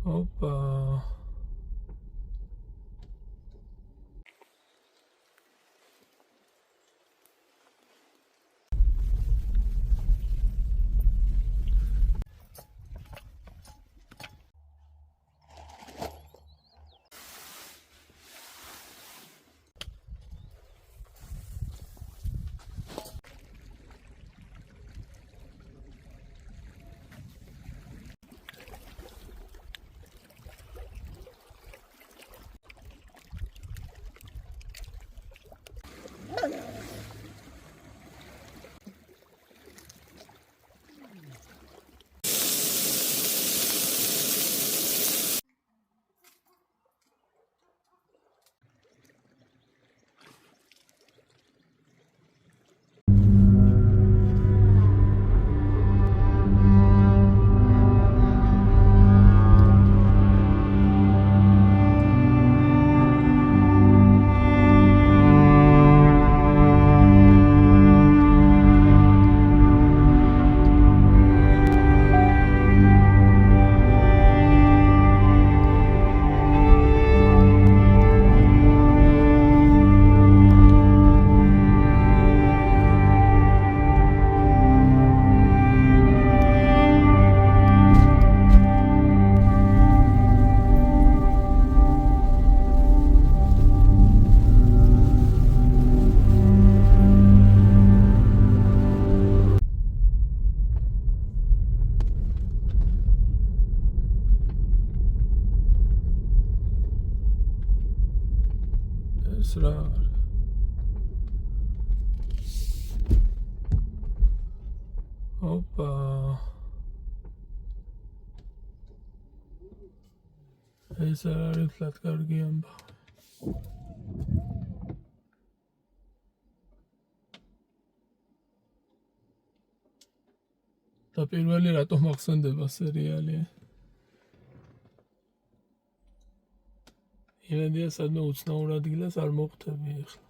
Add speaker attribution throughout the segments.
Speaker 1: Opa. Opa. ეს არ არის თლად კარგი ამბავი. და პირველი რატომ ახსენდება სერიალი? იმედია სადმე უცნაურ ადგილას არ მოხვდები ახლა.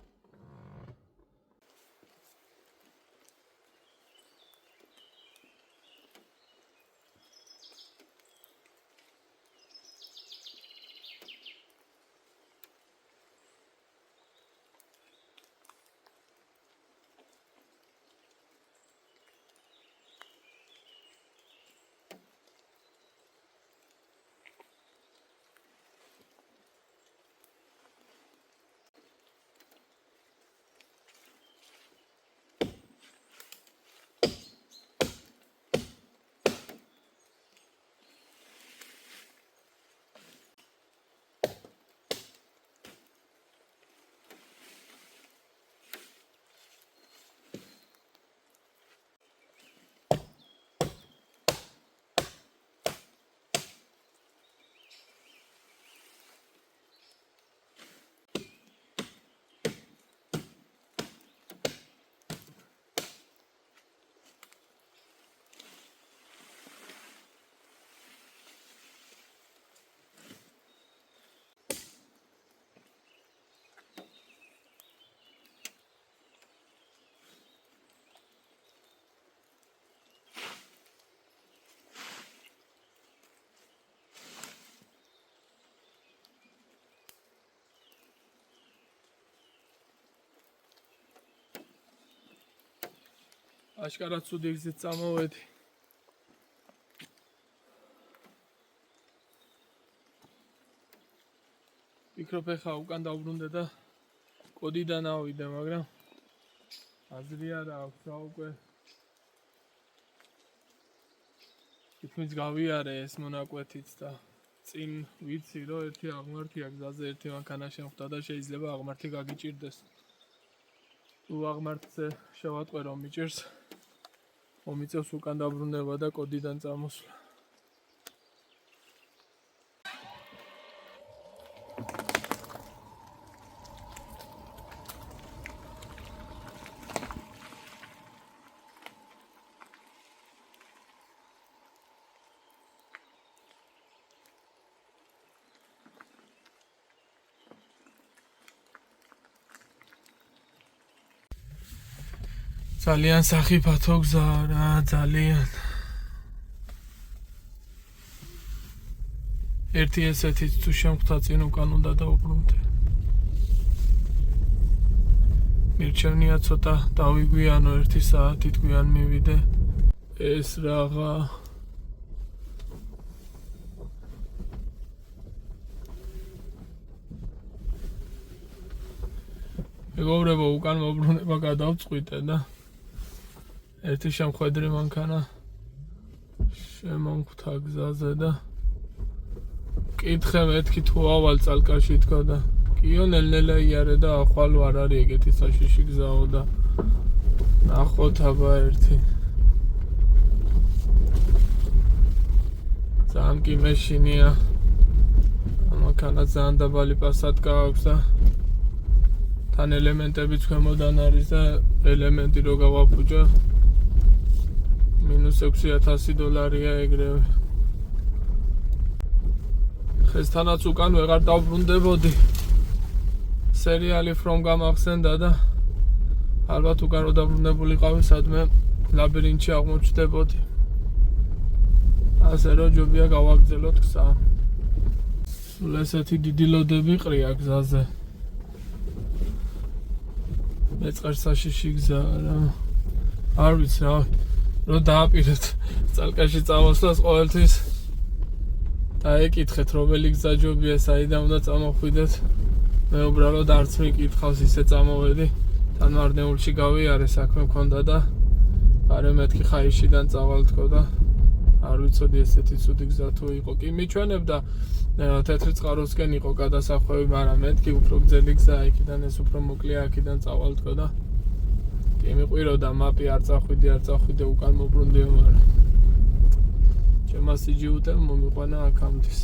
Speaker 1: აშკარად ცუდი გზით წამოვედი. ვფიქრობ ეხლა უკან დავბრუნდე და კოდიდან ავიდე, მაგრამ აზრი არ აქვს რა უკვე. თითქმის გავიარე ეს მონაკვეთიც და წინ ვიცი რომ ერთი აღმართია გზაზე ერთი მანქანა შემხვდა და შეიძლება აღმართი გაგიჭირდეს. თუ აღმართზე შევატყვე რომ მიჭირს მომიწევს უკან დაბრუნება და კოდიდან წამოსვლა. ძალიან სახიფათო გზა რა, ძალიან. ერთი ესეთიც თუ შემხვდა წინ უკან უნდა დავუბრუნდე. მირჩევნია ცოტა დავიგვიანო 1 საათი თქვენ მივიდე. ეს რაღა მეგობრებო, უკან მოbrunება გადავწყვიტე და ერთი შემხედრი მანქანა შემომხვდა გზაზე და კითხე მეთქი თუ ავალ წალკაში თქვა და კიო ნელ-ნელა იარე და ახვალ არ არის ეგეთი საშიში გზაო და ნახოთ აბა ერთი ძალიან კი მეშინია მანქანა ძალიან დაბალი პასატკა აქვს და თან ელემენტებიც ქვემოდან არის და ელემენტი რო გავაფუჭა $6,000 ეგრევე. ხესთანაც უკან ვეღარ დავბრუნდებოდი. სერიალი From გამახსენდა და ალბათ უკან რო დაბრუნებულიყავი სადმე ლაბირინთში აღმოჩნდებოდი. ასე რომ ჯობია გავაგრძელოთ გზა. სულ ესეთი დიდი ლოდები ყრია გზაზე. მეწყერ საშიში გზა რა. არ ვიცი რა. რო დააპირეთ წალკაში წამოსვლას ყოველთვის დაეკითხეთ რომელი გზა ჯობია საიდან უნდა წამოხვიდეთ მე უბრალოდ არც მიკითხავს ისე წამოვედი თან მარნეულში გავიარე საქმე მქონდა და არე მეთქი ხაიშიდან წავალთქო და არ ვიცოდი ესეთი ცუდი გზა თუ იყო კი მიჩვენებდა თეთრი წყაროსკენ იყო გადასახვევი მაგრამ მეთქი უფრო გრძელი გზა იქიდან ეს უფრო მოკლეა აქედან წავალთქო და მიყვიროდა მაპი არ წახვიდე უკან მოbrunდი მაგრამ ჩემასიჯი უტე მომიყვანა აქამდის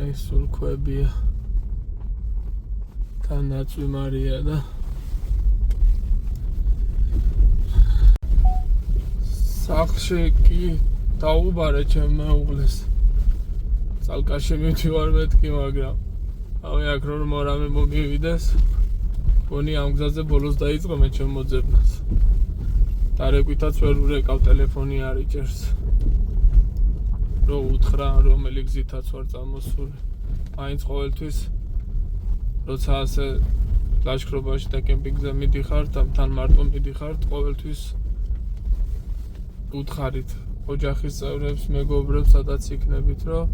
Speaker 1: ეს სულ ქვებია თანაწვი მარია და სახლში კი დაუბარე ჩემ მეუღლეს წალკაში მივდივარ მეთქი მაგრამ ავი აქ რომ მორამე მოგივიდეს გონი ამ გზაზე ბოლოს დაიწყო მე ჩემ მოძებნას დარეკვითაც ვერ ურეკავ ტელეფონი არ იჭერს რო უთხრა რომელი გზითაც ვარ წამოსული მაინც ყოველთვის როცა ასე ლაშქრობაში და კემპინგზე მიდიხართ თან მარტო მიდიხართ ყოველთვის უთხარით ოჯახის წევრებს მეგობრებს სადაც იქნებით რომ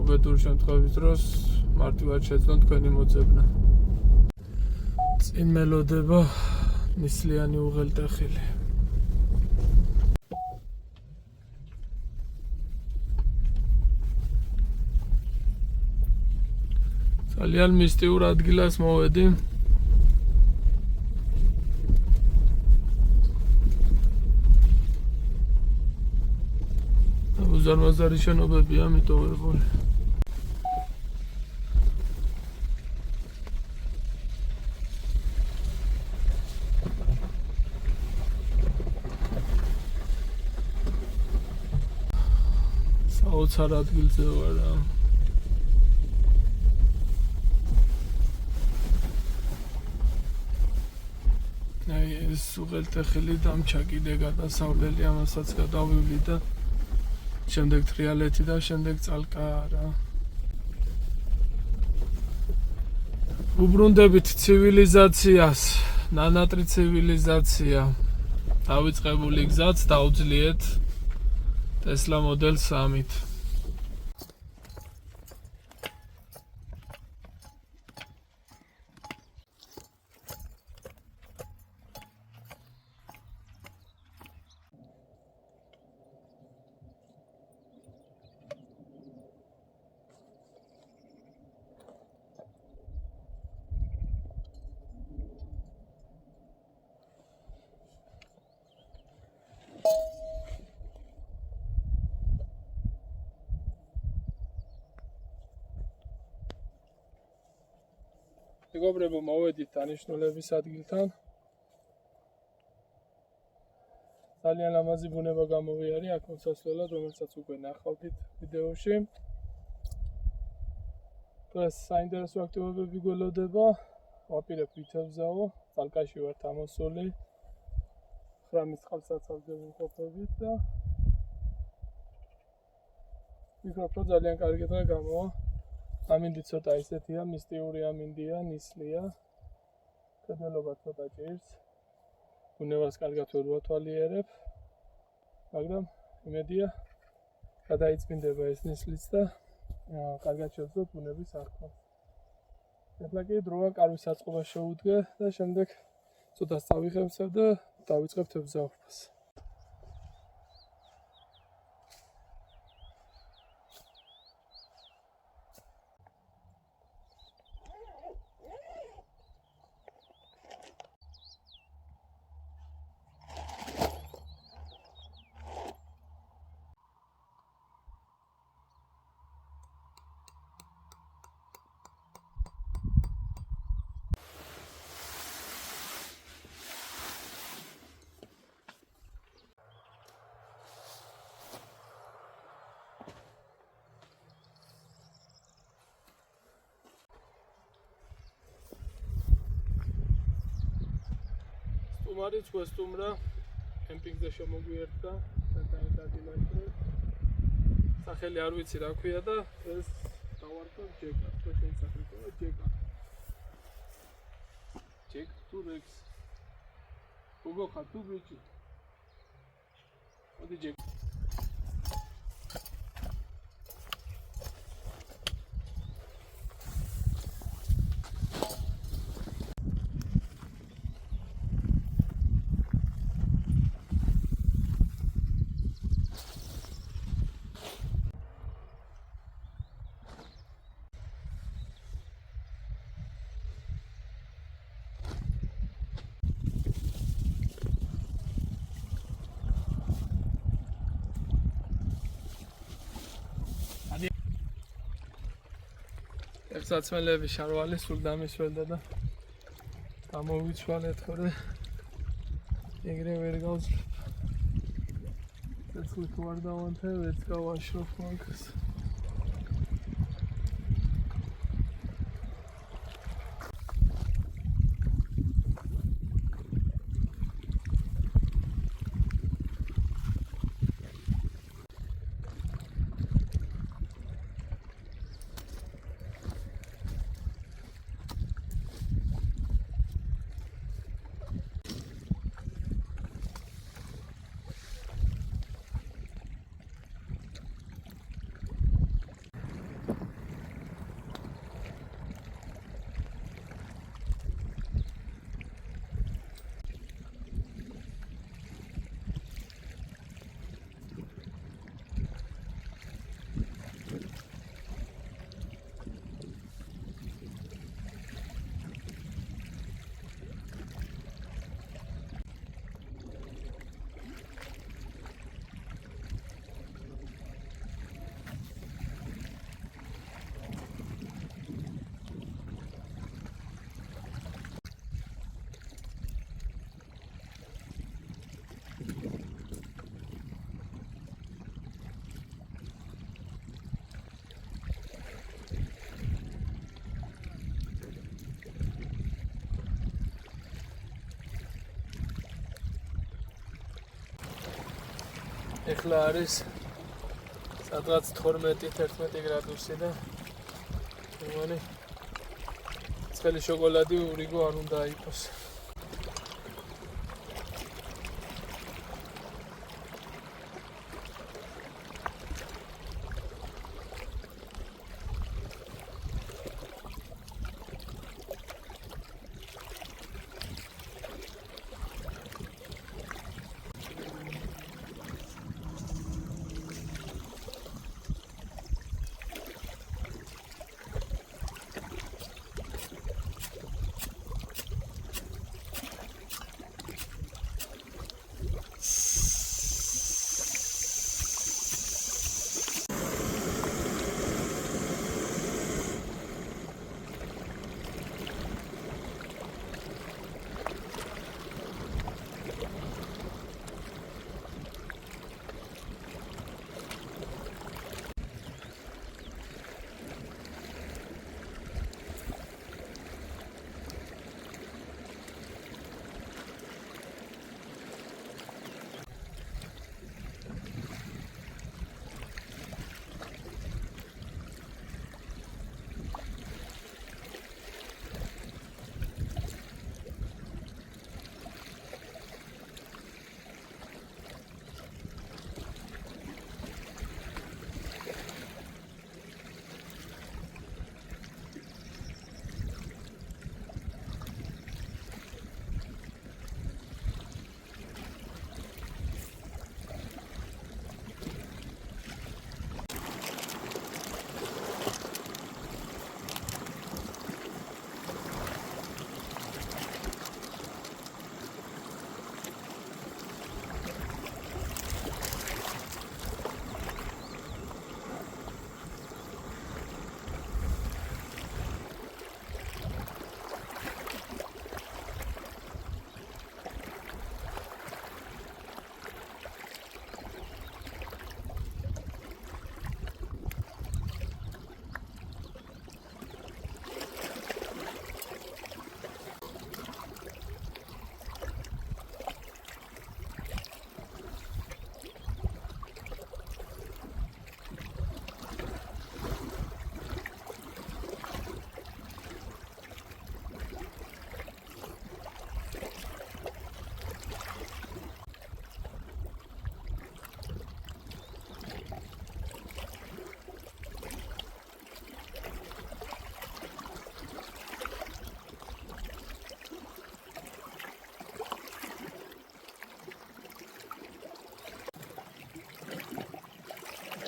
Speaker 1: უბედურ შემთხვევის დროს მარტივად შეძლონ თქვენი მოძებნა. წინ მელოდება ნისლიანი უღელტეხილი. ძალიან მისტიურ ადგილას მოვედი. უზარმაზარი შენობებია მიტოვებული. საოცარ ადგილზე ვარ რა. აი ეს უღელტეხილი დამჩა კიდე გადასავლელი ამასაც გადავივლი და შემდეგ ტრიალეთი და შემდეგ წალკა რა. უბრუნდებით ცივილიზაციას, ნანატრი ცივილიზაცია. დავიწყებული გზაც დაუძლიეთ Tesla Model 3-ით. მეგობრებო, მოვედით დანიშნულების ადგილთან. ძალიან ლამაზი ბუნება გამოვიარე აქ მოსასვლელად, რომელსაც უკვე ნახავთ ვიდეოში. დღეს საინტერესო აქტივობები გველოდება. ვაპირებ ვითევზაო, წალკაში ვართ ამოსული. ხრამის წყალსაცავზე ვიმყოფებით და ვფიქრობ, რომ ძალიან კარგი დღე გამოვა. ამინდი ცოტა ისეთია, მისტიური ამინდია, ნისლია. კედელობა ცოტა ჭირს. ბუნებას კარგად ვერ ვათვალიერებ. მაგრამ იმედია გადაიწმინდება ეს ნისლიც და კარგად შევძლოთ ბუნების არქმას. ეხლა კი დროა კარვის აწყობა შეუდგე და შემდეგ ცოტა წავიხევსებ და დავიწყებთ ებზაურობას. სტუმარი წვესტუმრა კემპინგზე შემოგვიერთდა და დაგილაშქრეთ. სახელი არ ვიცი რა ქვია და ეს დავარქვა ჯეკა, თუ შეიძლება ჯეკა. ჯეკ თუ რექს. გოგო ხარ თუ ბიჭი? მოდი ჯეკ. საცმელები შარვალი სულ დამისველდა და გამოვიცვალეთ ხოლმე ეგრე ვერ გავძლებ. ცეცხლი თუ არ დავანთე, ვერც გავაშრობ მაგას. ეხლა არის სადღაც 12-11 გრადუსი და მეგონი ცხელი შოკოლადი ურიგო არ უნდა იყოს.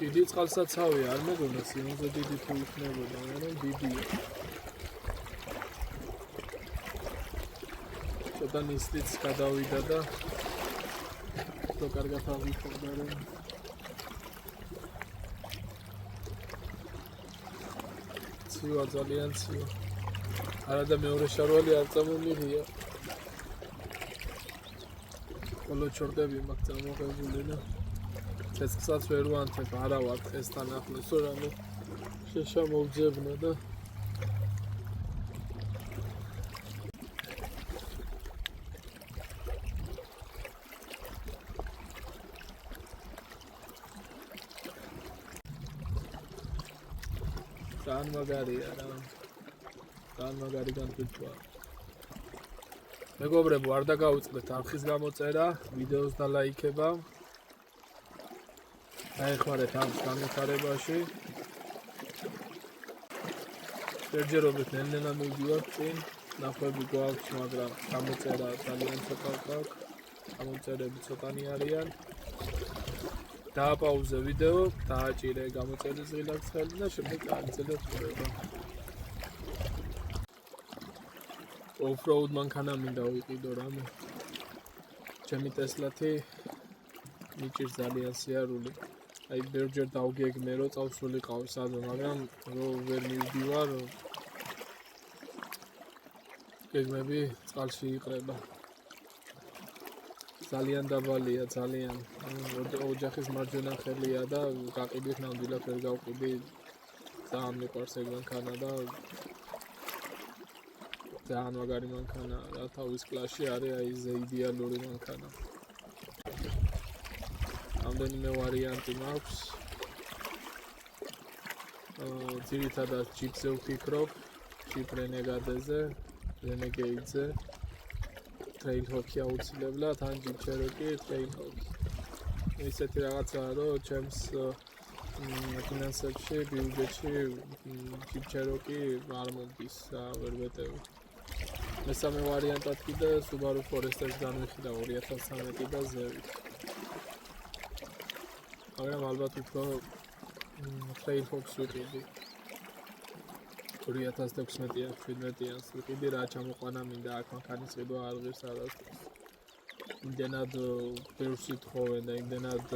Speaker 1: დიდი წყალსაცავია, არ მეგონა სიუნზე დიდი თუ იქნებოდა, მაგრამ დიდია. ცოტა ნისტიც გადავიდა და უფრო კარგად ავიხურდა რომ ცივა ძალიან ცივა. არა და მეორე შარვალი არ წამომიღია. ხოლო ჩორდები მაქვს წამოღებული და ცეცხლსაც ვერ ვანთებ, არა ვარ ესთან ახლოს, რამე შეშამოვძებნა და ძალიან მაგარია რა. ძალიან მაგარი განფიცვა. მეგობრებო, არ დაგაუწყდეთ არხის გამოწერა, ვიდეოს დალაიქება. დაეხმარეთ ამის განვითარებაში. ჯერჯერობით ნელ-ნელა მივდივართ წინ, ნახვები გვაქვს, მაგრამ გამოწერა ძალიან ცოტა გვაქვს. გამოწერები ცოტანი არიან. დააპაუზე ვიდეო, დააჭირე გამოწერის ღილაკს ხელი და შემდეგ დააგრძელებ ყურება. Off-road მანქანა მინდა ვიყიდო რამე. ჩემი ტესლათი მიჭირს ძალიან სიარული. აი ბევრჯერ დავგეგმე რომ წავსულიყავი სადმე, მაგრამ რო ვერ მივდივარ გეგმები წყალში იყრება. ძალიან დაბალია, ძალიან. ოჯახის მარჯვენა ხელია და გაყიდვით ნამდვილად ვერ გავყიდი. ძალიან მიყვარს ეგ მანქანა და ძალიან მაგარი მანქანა რა, თავის კლასში არის აი ზე იდეალური მანქანა. რამდენიმე ვარიანტი მაქვს. ძირითადად ჯიპზე ვფიქრობ, ჯიპ რენეგადეზე, რენეგეიდზე. Trailhawk-ი აუცილებლად, ან Jeep Cherokee, Trailhawk. ისეთი რაღაცაა, რომ ჩემს ფინანსებში, ბიუჯეტში Jeep Cherokee არ მომდის, ვერ ვეტევი. მესამე ვარიანტად კიდე Subaru Forester-ს განვიხილა 2013 და ზევით. მაგრამ ალბათ უფრო Trailhawk-ს ვიყიდი. 2016-17-იანს ვიყიდი, რა ჩამოყვანა მინდა აქ მანქანის ყიდვა არ ღირს არასდროს. იმდენად ბევრს ითხოვენ და იმდენად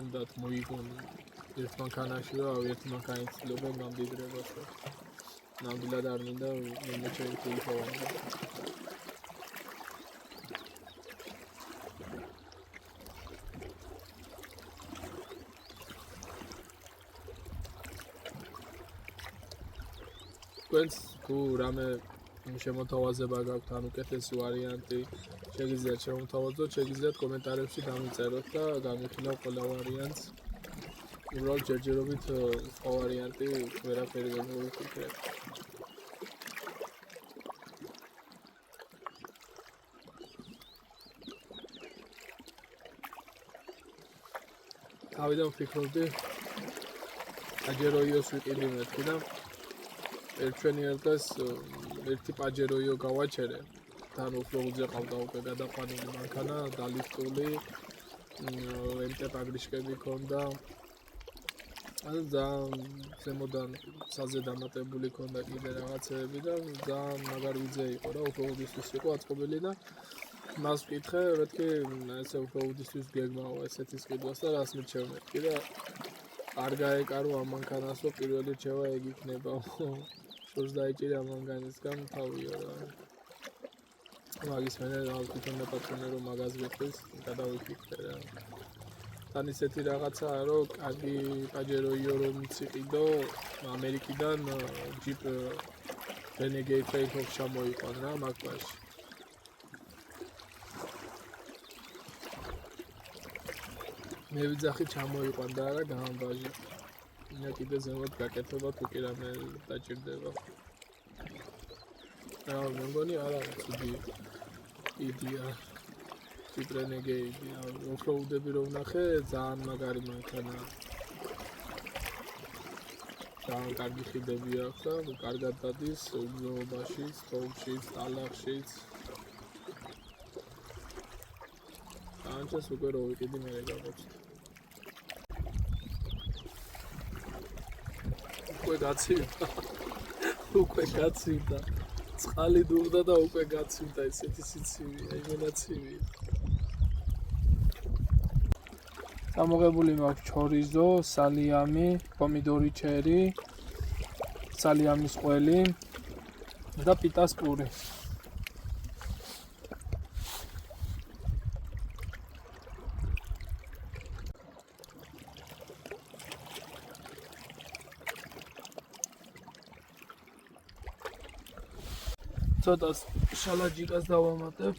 Speaker 1: უნდათ მოიგონ ერთ მანქანაში, რომ ერთი მანქანით ცდილობენ გამდიდრებას. ნამდვილად არ მინდა მეჩვენი თვითოვანი. თქვენს თუ რამე შემოთავაზება გაქვთ ან უკეთესი ვარიანტი შეგიძლიათ შემოთავაზოთ, შეგიძლიათ კომენტარებში დამიწეროთ და გამიხილავ ყველა ვარიანტს. უბრალოდ ჯერჯერობით სხვა ვარიანტი ვერაფერი ვერ მოვიფიქრებ. თავიდან ვფიქრობდი პაჯეროიოს ვიყიდი მეთქი და ერთვენიერ დღეს ერთი პაჯეროიო გავაჩერე. თან ოფროუდზე ყავდა უკვე გადაყვანილი მანქანა, დალიფტული, MT პაგრიშკები ჰქონდა. ძალიან ზემოდან საზე დამატებული ჰქონდა კიდე რაღაცეები და ძალიან მაგარი ვიძე იყო რა, ოფროუდისთვის იყო აწყობილი და მას ვკითხე, მეთქი ესე ოფროუდისთვის გეგმაო ესეთის ყიდვას და რას მირჩევ მეთქი და არ გაეკარო ამ მანქანასო პირველი რჩევა ეგ იქნება. შორს დაიჭირე ამ მანქანისგან თავიო რა. მაგის მერე რა თვითონ მეპატრონე რომ მაგას გეტყვის, გადავიფიქრე რა. თან ისეთი რაღაცაა რომ კარგი პაჯეროიო რომ მიციყიდო ამერიკიდან Jeep Renegade Trailhawk ჩამოიყვან რა მაგაში. მე ვიძახი ჩამოიყვან და არა გამბაჟი. მე კიდე ზემოთ გაკეთება თუ კი რამე დაჭირდება. რა მეგონი არა ცუდი იდეა. Jeep Renegade, ოფროუდები რომ ვნახე, ძალიან მაგარი მანქანა. ძალიან კარგი ხიდები აქვს და კარგად დადის უგზოობაშიც, თოვლშიც, ტალახშიც. ანჩას უკვე რო ვიყიდი მე გავაჩნდა. უკვე გაცივდა. უკვე გაცივდა. წყალი დურდა და უკვე გაცივდა ესეთი სიცივია, იმენაცივია. ამოღებული მაქვს ჩორიზო, სალიამი, პომიდორი ჩერი, სალიამის ყველი და პიტას პური. ცოტა შალაჯიკას დავამატებ.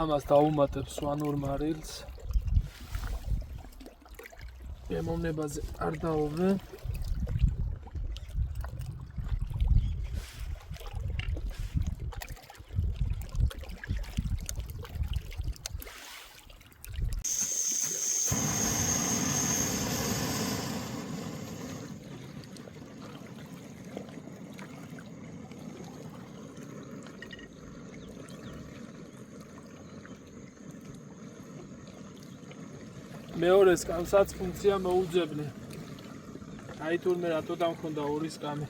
Speaker 1: ამას დავუმატებ სვანურ მარილს. ემოვნებაზე არ დაოვე. მეორე სკამსაც ფუნქცია მოუძებნე. აი თურმე რატო დამქონდა ორი სკამი.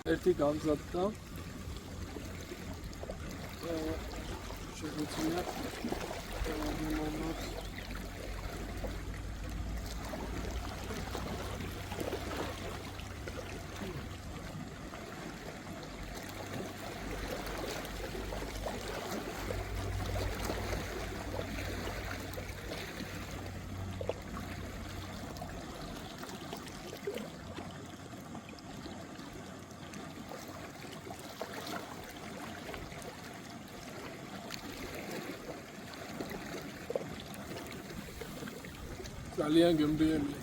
Speaker 1: ერთი გამზადდა. შეგვიძლია მოვმოთ ძალიან გემრიელია.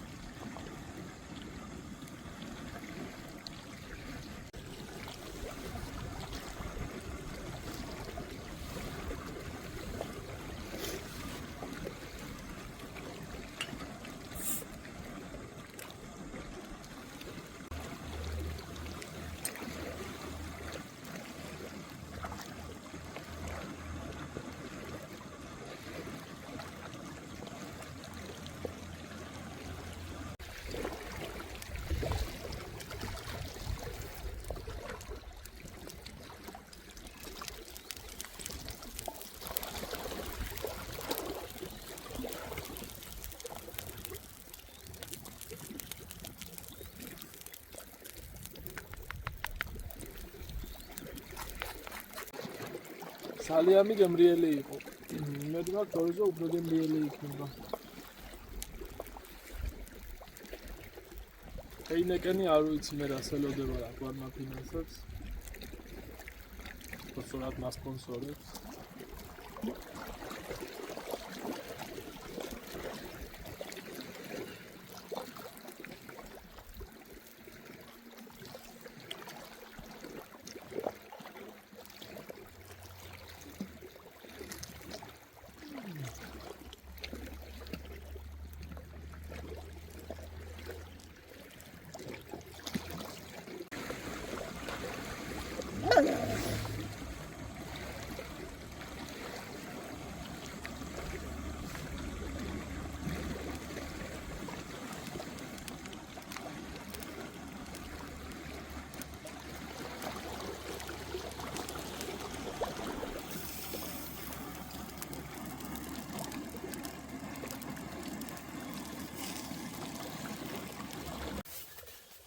Speaker 1: სალიამი გემრიელი იყო. მე თქვა ჩორიზო უფრო გემრიელი იქნება. ეინეკენი არ ვიცი მე რა სელოდება რა გვარმა ფინანსებს. სპონსორად მასპონსორებს.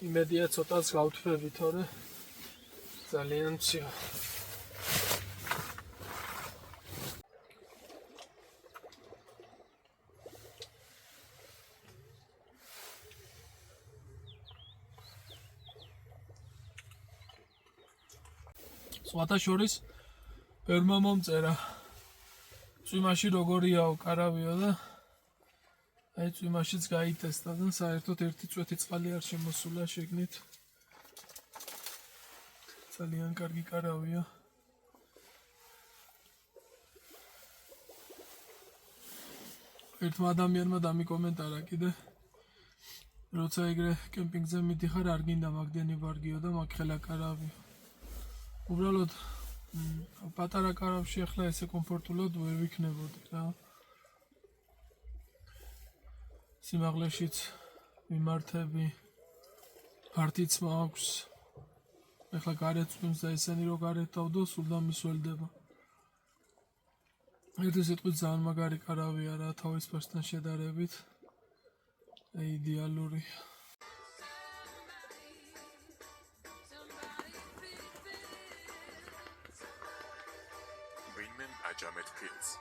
Speaker 1: იმედია ცოტას გავთვევი, თორე ძალიან მცირე. სხვათა შორის ბევრმა მომწერა წვიმაში როგორიაო კარავიო და აი წვიმაშიც გაიტესტა და საერთოდ ერთი წვეთი წყალი არ შემოსულა შეგნით ძალიან კარგი კარავია ერთმა ადამიანმა დამიკომენტარა კიდე როცა ეგრე კემპინგზე მიდიხარ არ გინდა მაგდენი ვარგიო და მაგხელა კარავიო უბრალოდ პატარა კარავში ახლა ესე კომფორტულად ვერ ვიქნებოდი რა სიმაღლეშიც მიმართები ფართიც მაქვს ახლა გარეთ წვიმს და ესენი რო გარეთ დავდო სულ და მისველდება ერთი სიტყვით ძალიან მაგარი კარავია რა თავის ფერსთან შედარებით იდეალური
Speaker 2: Ajameth Pills.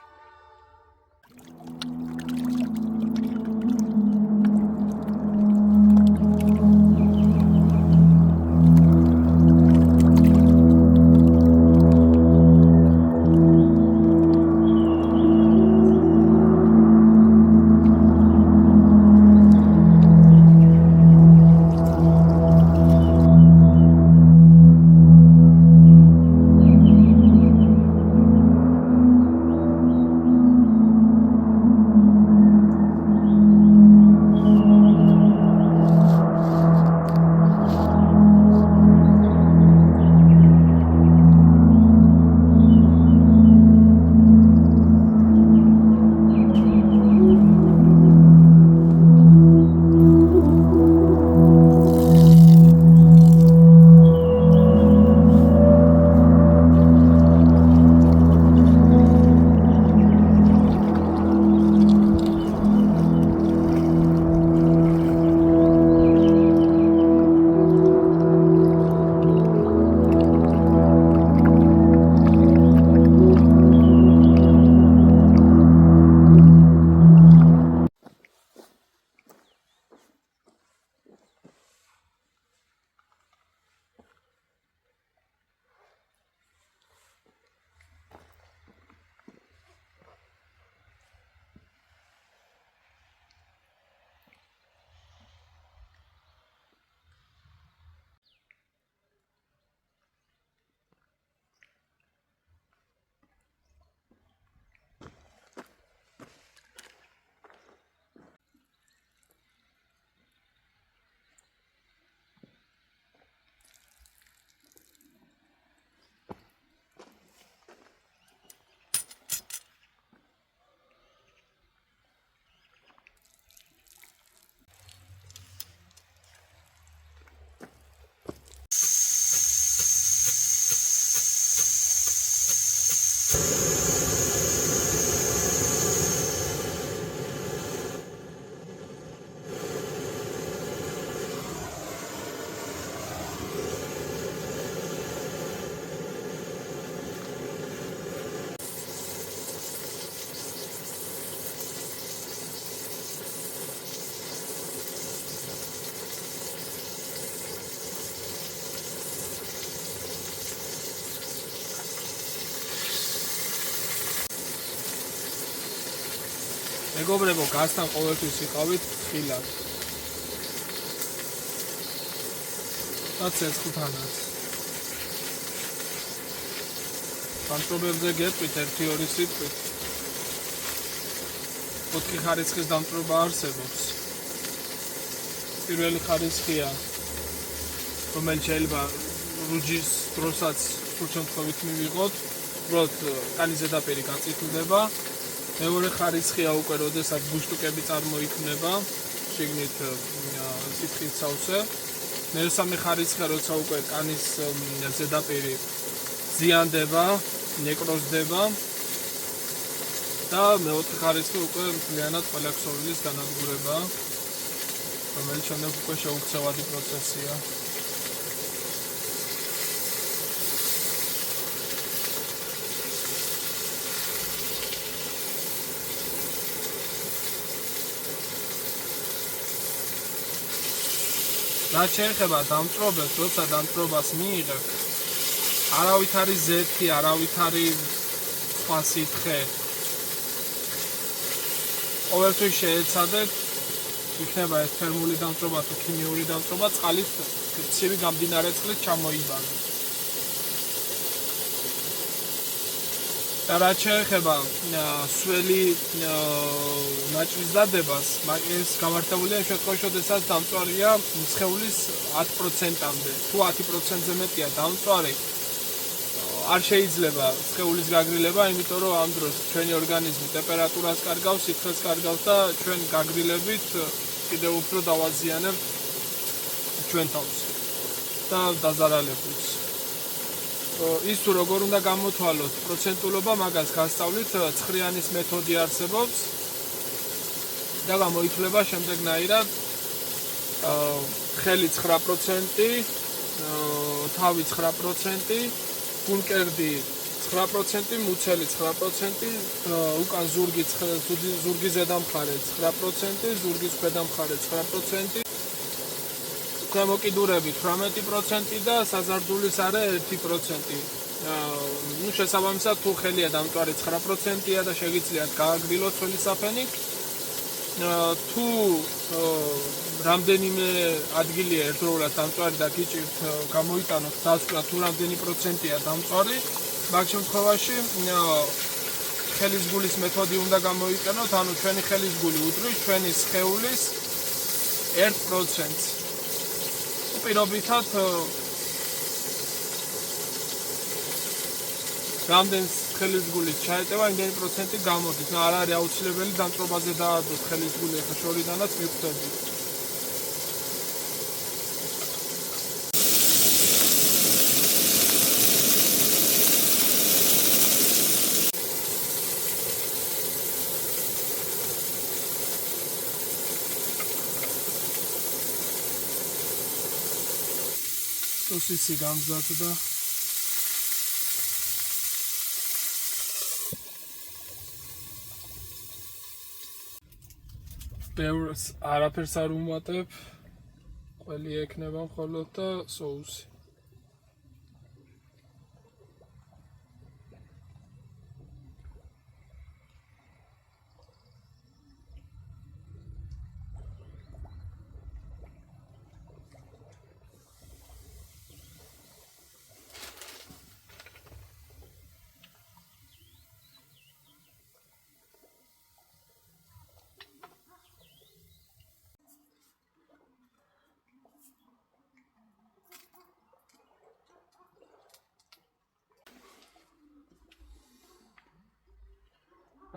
Speaker 1: მეგობრებო, გასთან ყოველთვის იყავით ხილად. და ცეცხლთანაც. დამწრობებზე გეტყვით 1-2 სიტყვით. 4 ხარისხის დამწრობა არსებობს. პირველი ხარისხია, რომელიც შეიძლება რუჯის დროსაც სულ შემთხვევით მივიღოთ, უბრალოდ კანის ზედაპირი გაწითლდება. მეორე ხარისხია უკვე როდესაც ბუშტუკები წარმოიქმნება, შიგნით სითხის სავსე. მესამე ხარისხია, როცა უკვე კანის ზედაპირი ზიანდება, ნეკროზდება და მეოთხე ხარისხი უკვე მთლიანად ყველა ქსოვილის განადგურება. რომელიც შემდეგ უკვე შეუქცევადი პროცესია. რაც შეეხება დამწრობებს, როცა დამწრობას მიიღებ, არავით არის ზეთი, არავით არის სხვა სითხე. ყოველთვის შეეცადეთ, იქნება ეს თერმული დამწრობა თუ ქიმიური დამწრობა, წყალით ცივი გამდინარე წყლით ჩამოიბანო. და რაც შეეხება სველი ნაჭრის დადებას, ეს გამართებულია შემთხვევაში, როდესაც დამწვარია სხეულის 10%-მდე. თუ 10%-ზე მეტია დამწვარი, არ შეიძლება სხეულის გაგრილება, იმიტომ რომ ამ დროს ჩვენი ორგანიზმი ტემპერატურას კარგავს, სითხეს კარგავს და ჩვენ გაგრილებით კიდევ უფრო დავაზიანებთ ჩვენ თავს და დაზარალებულს. ის თუ როგორ უნდა გამოთვალოთ პროცენტულობა, მაგას გასწავლით, ცხრიანის მეთოდი არსებობს და გამოითვლება შემდეგნაირად: ხელი 9%, თავი 9%, კუნკერდი 9%, მუცელი 9%, უკან ზურგის ზედა მხარე 9%, ზურგის ქვედა მხარე 9%, ქვემოკიდურები 18% და საზარდულის არე 1%. შესაბამისად, თუ ხელია დამწვარი 9%-ია და შეგიძლიათ გააგრილოთ სველი საფენი, თუ რამდენიმე ადგილია ერთდროულად დამწვარი და გიჭირთ გამოიტანოთ დასკვნა თუ რამდენი პროცენტია დამწვარი, მაგ შემთხვევაში ხელის გულის მეთოდი უნდა გამოიყენოთ, ანუ ჩვენი ხელის გული უდრის ჩვენი სხეულის 1%-ს. პირობითად რამდენს ხელის გულით ჩაეტევა, იმდენი პროცენტი გამოდის. არ არის აუცილებელი დამწრობაზე დაადოთ ხელის გული, ახლა შორიდანაც მივხვდებით. სოსისი გამზადდა. ბევრს არაფერს არ უმატებ, ყველი ექნება მხოლოდ და სოუსი.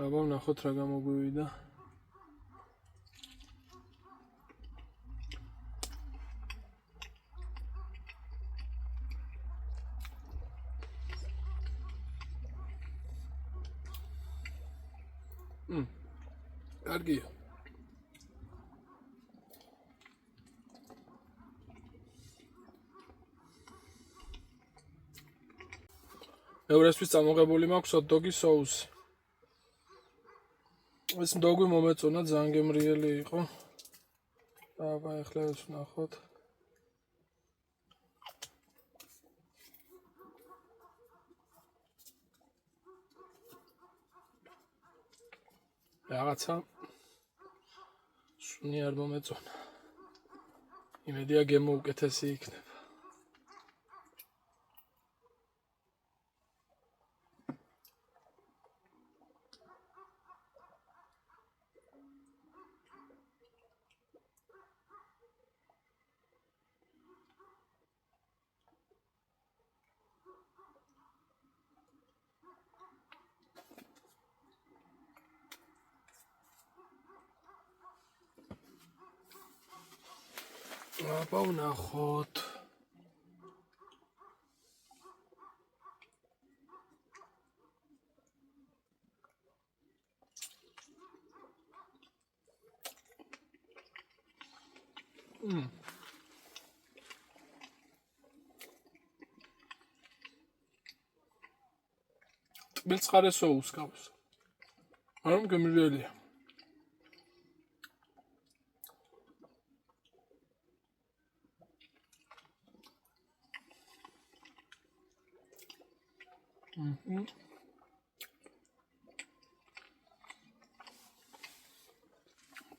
Speaker 1: აბა ვნახოთ რა გამოგვივიდა. კარგია. მეორესთვის წამოღებული მაქვს hot-dog-ის სოუსი. ეს მდოგვი მომეწონა, ძალიან გემრიელი იყო. აბა ახლა ეს ვნახოთ. რაღაცა სუნი არ მომეწონა. იმედია გემო უკეთესი იქნება. აბა ვნახოთ. ტკბილწყარე სოუსს გავს. არ მგემრიელია.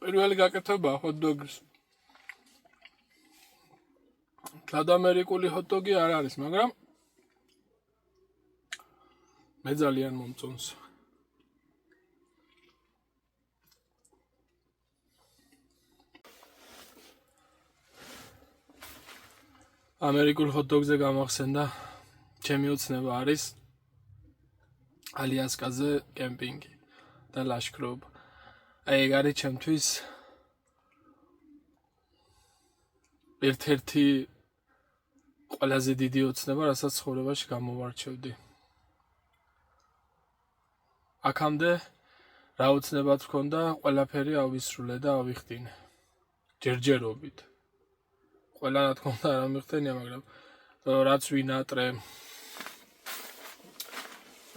Speaker 1: პირველი გაკეთება ჰოთ-დოგის. ლადამერიკული ჰოთ-დოგი არ არის, მაგრამ მე ძალიან მომწონს. ამერიკულ ჰოთ-დოგზე გამახსენდა ჩემი ოცნება არის ალიასკაზე კემპინგი და ლაშქრობა. აი ეგ არის ჩემთვის ერთ-ერთი ყველაზე დიდი ოცნება, რასაც ცხოვრებაში გამოვარჩევდი. აქამდე რა ოცნებაც მქონდა, ყველაფერი ავისრულე და ავიხდინე. ჯერჯერობით. ყველა რა თქმა უნდა არ ამიხდენია, მაგრამ რაც ვინატრე,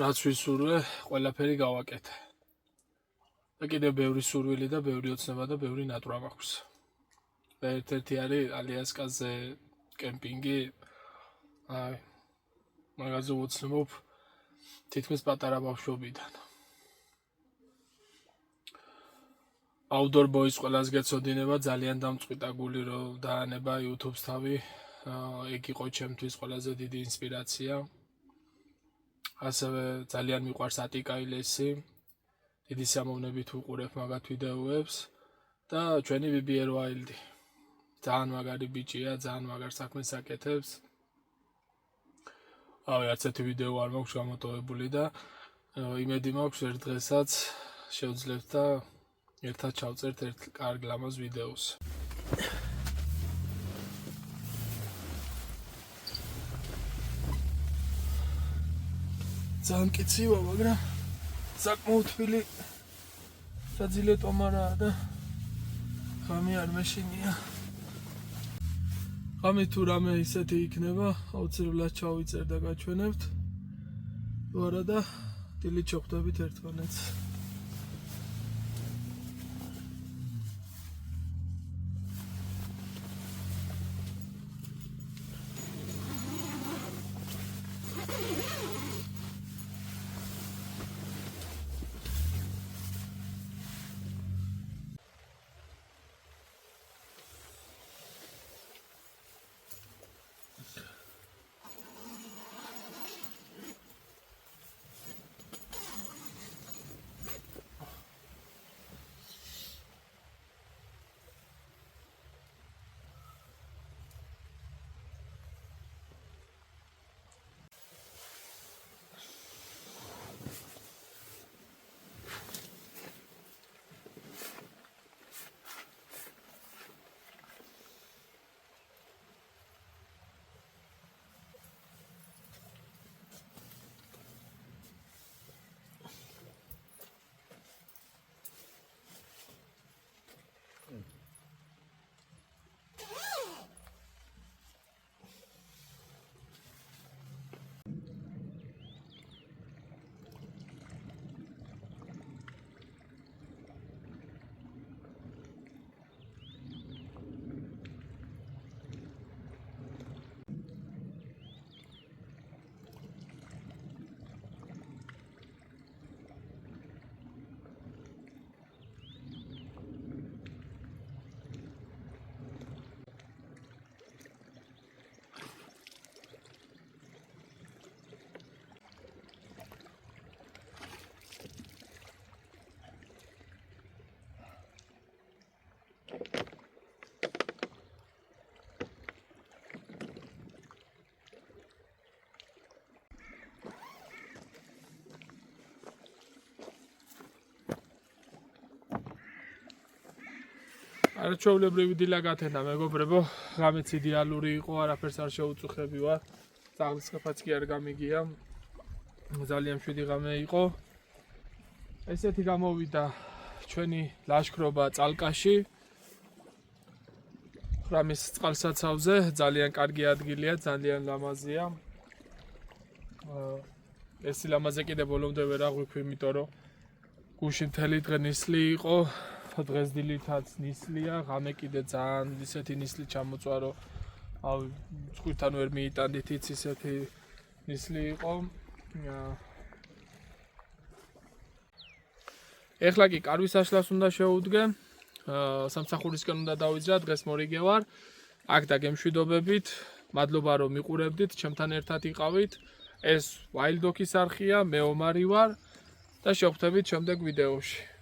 Speaker 1: რაც ვისურვე, ყველაფერი გავაკეთე. და კიდევ ბევრი სურვილი და ბევრი ოცნება და ბევრი ნატვრა მაქვს. და ერთ-ერთი არის ალიასკაზე კემპინგი. აი, მაგაზე ვოცნებობ თითქმის პატარა ბავშვობიდან. Outdoor Boys ყველას გეცოდინება, ძალიან დამწყვიტა გული რომ დაანება YouTube-ს თავი. ეგ იყო ჩემთვის ყველაზე დიდი ინსპირაცია. ასევე ძალიან მიყვარს ატიკაილესი. დიდი სამოვნებით ვუყურებ მაგათ ვიდეოებს და ჩვენი BBR Wild-ი. ძალიან მაგარი ბიჭია, ძალიან მაგარ საქმეს აკეთებს. არც ერთი ვიდეო არ მაქვს გამოტოვებული და იმედი მაქვს ერთ დღესაც შევძლებთ და ერთად ჩავწერთ ერთ კარგ ლამაზ ვიდეოს. ძალიან კიცივა, მაგრამ საკმაოდ თბილი საძილე ტომარაა და ღამე არ მეშინია. ღამე თუ რამე ისეთი იქნება, აუცილებლად ჩავიწერ და გაჩვენებთ. თუ არა და დილით შევხვდებით ერთმანეთს. არაჩვეულებრივი დილა გათენდა, მეგობრებო, ღამეც იდეალური იყო, არაფერს არ შეუწუხები ვარ. წაღლისხეფაც კი არ გამიგია. ძალიან მშვიდი ღამე იყო. ესეთი გამოვიდა ჩვენი ლაშქრობა წალკაში. რამის წყალსაცავზე ძალიან კარგი ადგილია, ძალიან ლამაზია. ეს ლამაზე კიდე ბოლომდე ვერ აღვიქვი, იმიტომ რომ გუში მთელი დღე ნისლი იყო, დღეს დილითაც ნისლია, ღამე კიდე ძალიან ისეთი ნისლი ჩამოწვა, რომ ცხვირთან ვერ მიიტანდით, იც ისეთი ნისლი იყო. ეხლა კი კარვის აშლას უნდა შევუდგე. სამსახურისკენ უნდა დავიძრა, დღეს მორიგე ვარ. აქ და გემშვიდობებით. მადლობა რომ მიყურებდით, ჩემთან ერთად იყავით. ეს Wild Dog-ის არხია, მე ომარი ვარ და შევხვდებით შემდეგ ვიდეოში.